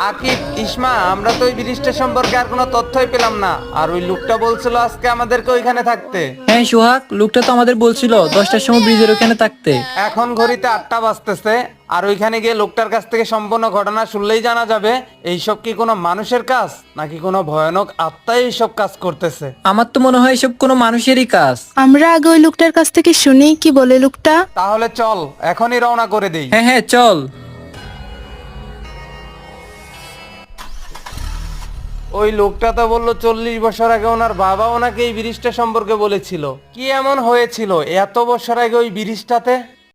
আকিব, ইসমা, আমরা তো ওই ব্রিজটা সম্পর্কে আর কোনো তথ্যই পেলাম না। আর ওই লোকটা বলছিল আজকে আমাদেরকে ওইখানে থাকতে। হ্যাঁ সোহাগ, লোকটা তো আমাদের বলছিল 10টার সময় ব্রিজের ওখানে থাকতে। এখন ঘড়িতে 8টা বাজতেছে। আর ওইখানে গিয়ে লোকটার কাছ থেকে সম্পূর্ণ ঘটনা শুনলেই জানা যাবে এইসব কি কোনো মানুষের কাজ নাকি কোনো ভয়ানক আত্মাই এইসব কাজ করতেছে। আমার তো মনে হয় এসব কোনো মানুষেরই কাজ। আমরা আগে ওই লোকটার কাছ থেকে শুনি কি বলে লোকটা। তাহলে চল এখনই রওনা করে দেই। হ্যাঁ হ্যাঁ চল। ওই লোকটা তো বললো 40 বছর আগে ওনার বাবা ওনাকে এই ব্রিজটা সম্পর্কে বলেছিল। কি এমন হয়েছিল এত বছর আগে ওই ব্রিজটাতে?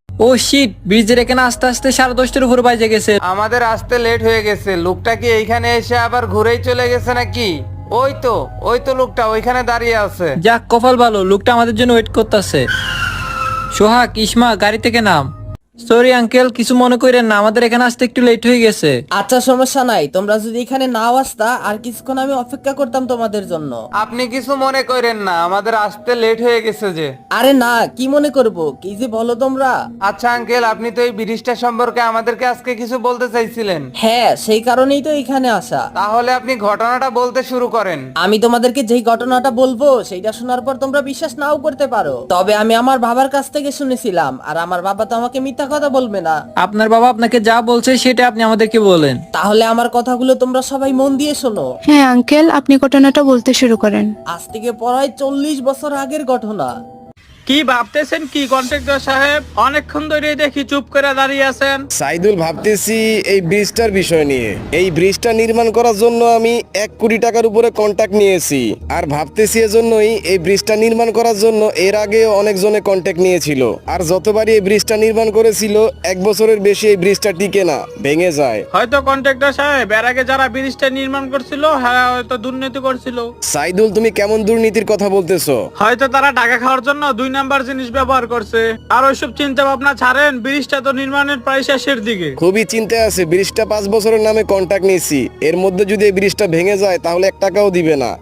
ও শিট, ব্রিজের এখানে আস্তে আস্তে 10:30টার উপর বাজে গেছে। আমাদের আসতে লেট হয়ে গেছে। লোকটা কি এইখানে এসে আবার ঘুরেই চলে গেছে নাকি? ওই তো লোকটা ওইখানে দাঁড়িয়ে আছে। যাক কপাল ভালো, লোকটা আমাদের জন্য ওয়েট করতেছে। সোহাগ, ইসমা, গাড়ি থেকে নাম। সরি আঙ্কেল, কিছু মনে করেন না, আমাদের এখানে আসতে একটু লেট হয়ে গেছে। আচ্ছা সমস্যা নাই, তোমরা যদি এখানে নাও আসতা আর কিছুক্ষণ আমি অপেক্ষা করতাম তোমাদের জন্য। আপনি কিছু মনে করেন না, আমাদের আসতে লেট হয়ে গেছে যে। আরে না, কি মনে করব, কি যে বলো তোমরা। আচ্ছা আঙ্কেল, আপনি তো এই ব্রিজটা সম্পর্কে আমাদেরকে আজকে কিছু বলতে চাইছিলেন। হ্যাঁ, সেই কারণেই তো এখানে আসা। তাহলে আপনি ঘটনাটা বলতে শুরু করেন। আমি তোমাদেরকে যেই ঘটনাটা বলবো সেইটা শোনার পর তোমরা বিশ্বাস নাও করতে পারো, তবে আমি আমার বাবার কাছ থেকে শুনেছিলাম আর আমার বাবা তো আমাকে মিথ্যা কথা বলবে না। আপনার বাবা আপনাকে যা বলছে সেটা আপনি আমাদেরকে বলেন। তাহলে আমার কথাগুলো তোমরা সবাই মন দিয়ে শোনো। হ্যাঁ আঙ্কেল, আপনি ঘটনাটা বলতে শুরু করেন। আজ থেকে প্রায় 40 বছর আগের ঘটনা। কি ভাবতেছেন কি কন্ট্রাক্টর সাহেব? অনেকক্ষণ ধরে দেখি চুপ করে দাঁড়িয়ে আছেন। সাইদুল, ভাবতেছি এই ব্রিজটার বিষয় নিয়ে। এই ব্রিজটা নির্মাণ করার জন্য আমি 1 কোটি টাকার উপরে কন্ট্যাক্ট নিয়েছি। আর ভাবতেছি এজন্যই এই ব্রিজটা নির্মাণ করার জন্য এর আগে অনেকজনে কন্ট্যাক্ট নিয়েছিল। আর যতবারই এই ব্রিজটা নির্মাণ করেছিল 1 বছরের বেশি এই ব্রিজটা টিকে না, ভেঙে যায়। হয়তো কন্ট্রাক্টর সাহেব এর আগে যারা ব্রিজটা নির্মাণ করছিল হ্যাঁ হয়তো দুর্নীতি করছিল। সাইদুল, তুমি কেমন দুর্নীতির কথা বলতেছো? হয়তো তারা টাকা খাওয়ার জন্য 2 নাম্বার জিনিস ব্যবহার করছে। আর ওইসব চিন্তা ভাবনা ছাড়েন, ব্রিজটা তো নির্মাণের প্রায় শেষের দিকে। খুবই চিন্তা আছে। ব্রিজটা 5 বছরের নামে কন্ট্যাক্ট নিয়েছি, এর মধ্যে যদি এই ব্রিজটা ভেঙে যায় তাহলে 1 টাকাও দিবে না।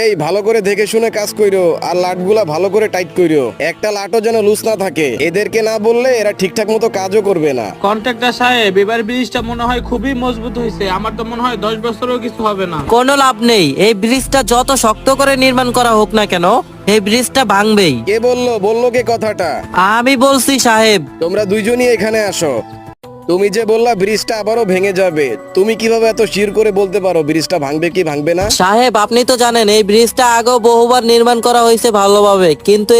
এই ভালো করে দেখে শুনে কাজ কইরো, আর লাটগুলা ভালো করে টাইট কইরো। একটা লাটও যেন লুজ না থাকে। এদেরকে না বললে এরা ঠিকঠাক মতো কাজও করবে না। কন্ট্রাক্টর সাহেব, এবার ব্রিজটা মনে হয় খুবই মজবুত হয়েছে। আমার তো মনে হয় 10 বছরও কিছু হবে না। কোনো লাভ নেই, এই ব্রিজটা যত শক্ত করে নির্মাণ করা হোক না কেন এই ব্রিজটা ভাঙবেই। কে বললো কে কথাটা? আমি বলছি সাহেব। তোমরা দুইজনই এখানে আসো। তুমি যে বললা ব্রিজটা আবারও ভেঙে যাবে, তুমি কিভাবে এত শির করে বলতে পারো ব্রিজটা ভাঙবে কি ভাঙবে না? সাহেব আপনি তো জানেন এই ব্রিজটা আগেও বহুবার নির্মাণ করা হয়েছে ভালোভাবে, কিন্তু